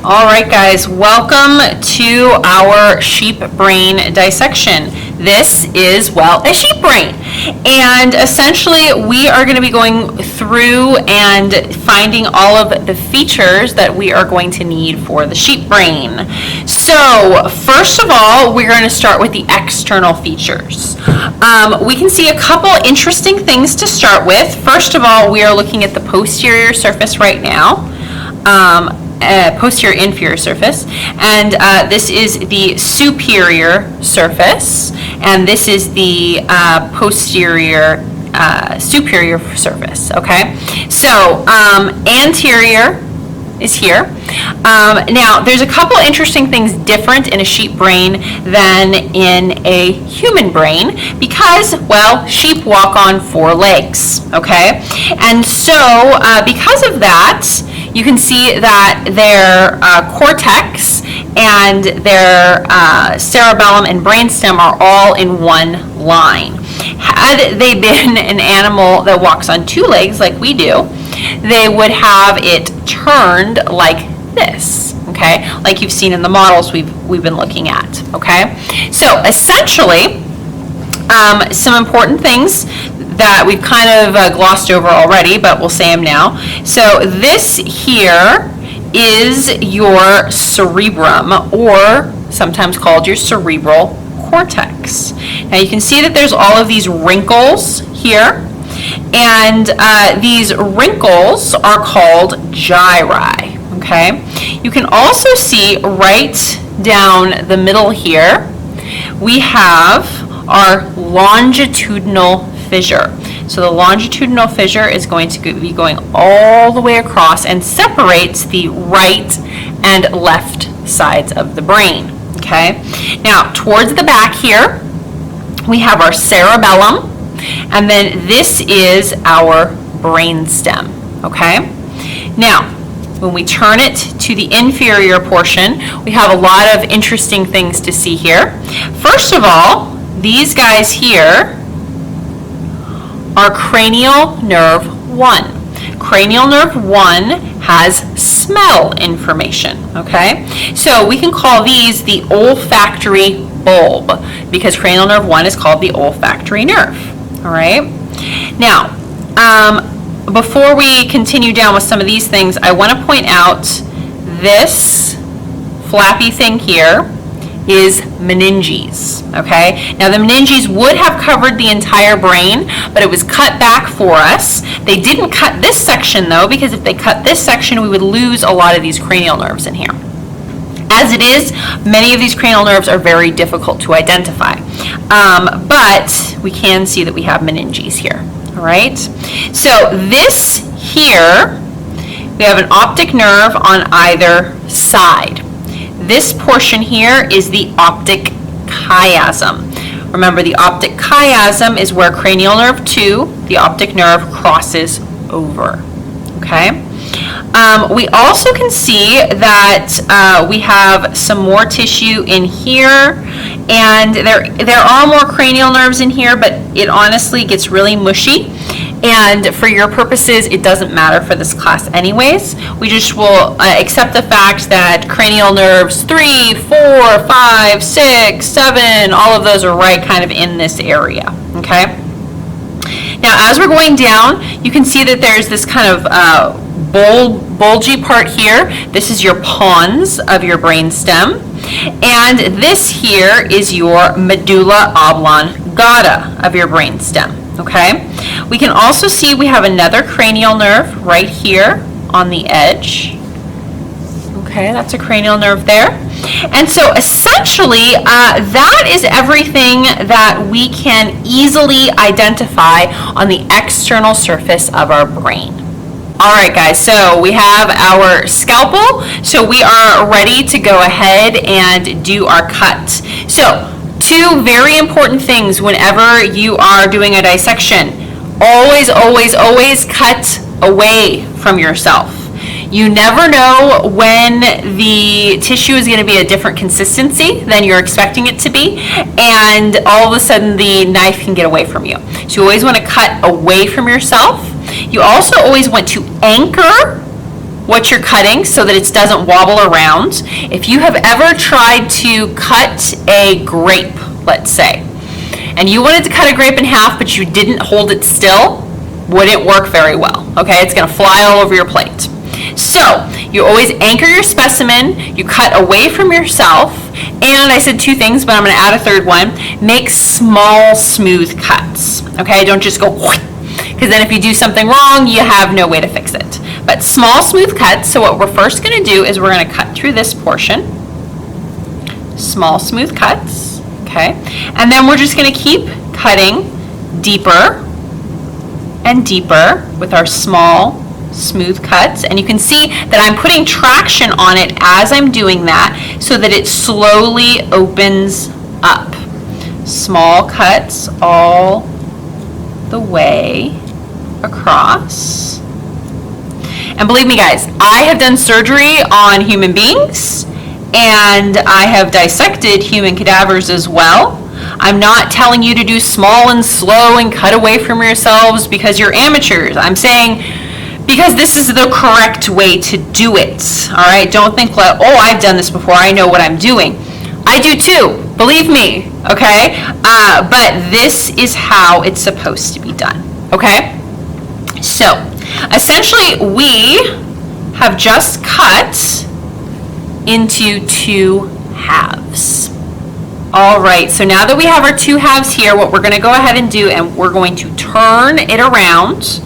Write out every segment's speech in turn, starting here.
All right, guys, welcome to our sheep brain dissection. This is, well, a sheep brain. And essentially, we are going to be going through and finding all of the features that we are going to need for the sheep brain. So, first of all, we're going to start with the external features. We can see a couple interesting things to start with. First of all, we are looking at the posterior surface right now. Posterior inferior surface, and this is the superior surface, and this is the posterior superior surface. Okay, so anterior is here. Now there's a couple interesting things different in a sheep brain than in a human brain because, well, sheep walk on four legs. Okay, and so because of that, you can see that their cortex and their cerebellum and brainstem are all in one line. Had they been an animal that walks on two legs like we do, they would have it turned like this, okay? Like you've seen in the models we've been looking at, okay? So essentially, some important things that we've kind of glossed over already, but we'll say them now. So this here is your cerebrum, or sometimes called your cerebral cortex. Now you can see that there's all of these wrinkles here, and these wrinkles are called gyri, okay? You can also see right down the middle here, we have our longitudinal fissure. So the longitudinal fissure is going to be going all the way across and separates the right and left sides of the brain. Okay. Now towards the back here, we have our cerebellum, and then this is our brainstem. Okay. Now, when we turn it to the inferior portion, we have a lot of interesting things to see here. First of all, these guys here are cranial nerve 1. Cranial nerve 1 has smell information, okay? So we can call these the olfactory bulb because cranial nerve 1 is called the olfactory nerve, all right? Now, before we continue down with some of these things, I want to point out this flappy thing here is meninges, okay? Now the meninges would have covered the entire brain, but it was cut back for us. They didn't cut this section though, because if they cut this section, we would lose a lot of these cranial nerves in here. As it is, many of these cranial nerves are very difficult to identify, but we can see that we have meninges here, all right? So this here, we have an optic nerve on either side. This portion here is the optic chiasm. Remember, the optic chiasm is where cranial nerve 2, the optic nerve, crosses over. Okay? We also can see that we have some more tissue in here, and there are more cranial nerves in here, but it honestly gets really mushy. And for your purposes, it doesn't matter for this class anyways. We just will accept the fact that cranial nerves 3, 4, 5, 6, 7, all of those are right kind of in this area, okay? Now, as we're going down, you can see that there's this kind of bulgy part here. This is your pons of your brainstem. And this here is your medulla oblongata of your brainstem. Okay, we can also see we have another cranial nerve right here on the edge. Okay, that's a cranial nerve there. And so essentially, that is everything that we can easily identify on the external surface of our brain. All right, guys, so we have our scalpel, so we are ready to go ahead and do our cut. So, two very important things whenever you are doing a dissection. Always, always, always cut away from yourself. You never know when the tissue is going to be a different consistency than you're expecting it to be, and all of a sudden the knife can get away from you. So you always want to cut away from yourself. You also always want to anchor what you're cutting so that it doesn't wobble around. If you have ever tried to cut a grape, let's say, and you wanted to cut a grape in half but you didn't hold it still, wouldn't work very well, okay? It's gonna fly all over your plate. So you always anchor your specimen, you cut away from yourself, and I said 2 things, but I'm gonna add a 3rd one. Make small, smooth cuts, okay? Don't just go, because then if you do something wrong, you have no way to fix it. But small, smooth cuts. So what we're first gonna do is we're gonna cut through this portion. Small, smooth cuts, okay? And then we're just gonna keep cutting deeper and deeper with our small, smooth cuts. And you can see that I'm putting traction on it as I'm doing that so that it slowly opens up. Small cuts all the way across. And believe me guys, I have done surgery on human beings and I have dissected human cadavers as well. I'm not telling you to do small and slow and cut away from yourselves because you're amateurs. I'm saying because this is the correct way to do it. All right, don't think like, oh, I've done this before, I know what I'm doing. I do too, believe me, okay? But this is how it's supposed to be done, okay? So, essentially, we have just cut into 2 halves. All right, so now that we have our 2 halves here, what we're gonna go ahead and do, and we're going to turn it around,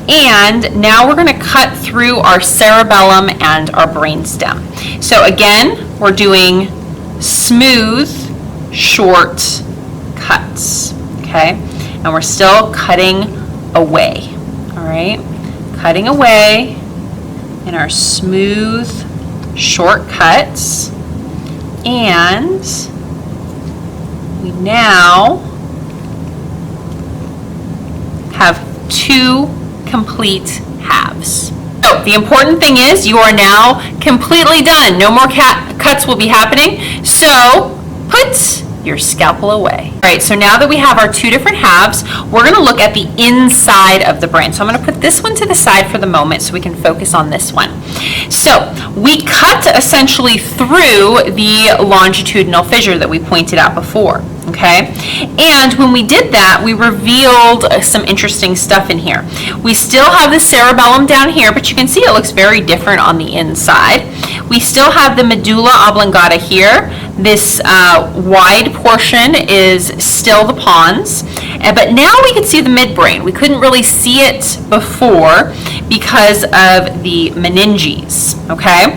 and now we're gonna cut through our cerebellum and our brainstem. So again, we're doing smooth, short cuts, okay? And we're still cutting away, all right? Cutting away in our smooth, short cuts, and we now have 2 complete halves. So the important thing is you are now completely done. No more cuts will be happening. So put your scalpel away. All right, so now that we have our 2 different halves, we're gonna look at the inside of the brain. So I'm gonna put this one to the side for the moment so we can focus on this one. So we cut essentially through the longitudinal fissure that we pointed out before, okay? And when we did that, we revealed some interesting stuff in here. We still have the cerebellum down here, but you can see it looks very different on the inside. We still have the medulla oblongata here. This wide portion is still the pons, but now we can see the midbrain. We couldn't really see it before because of the meninges, okay?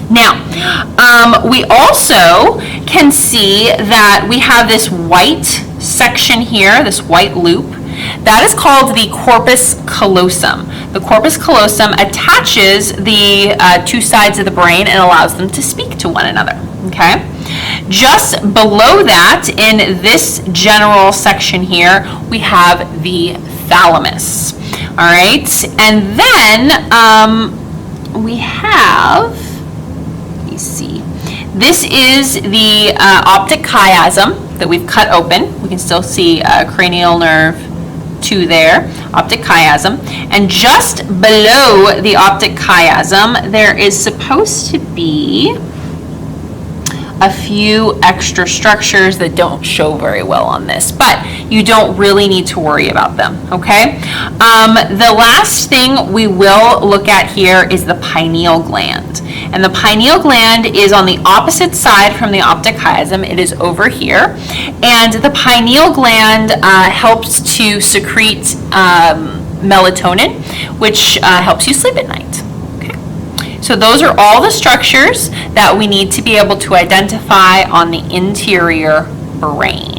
Now, we also can see that we have this white section here, this white loop. That is called the corpus callosum. The corpus callosum attaches the 2 sides of the brain and allows them to speak to one another, okay? Just below that, in this general section here, we have the thalamus, all right? And then we have, let me see, this is the optic chiasm that we've cut open. We can still see cranial nerve 2 there, optic chiasm. And just below the optic chiasm, there is supposed to be a few extra structures that don't show very well on this, but you don't really need to worry about them, okay? The last thing we will look at here is the pineal gland. And the pineal gland is on the opposite side from the optic chiasm. It is over here. And the pineal gland helps to secrete melatonin, which helps you sleep at night. So those are all the structures that we need to be able to identify on the interior brain.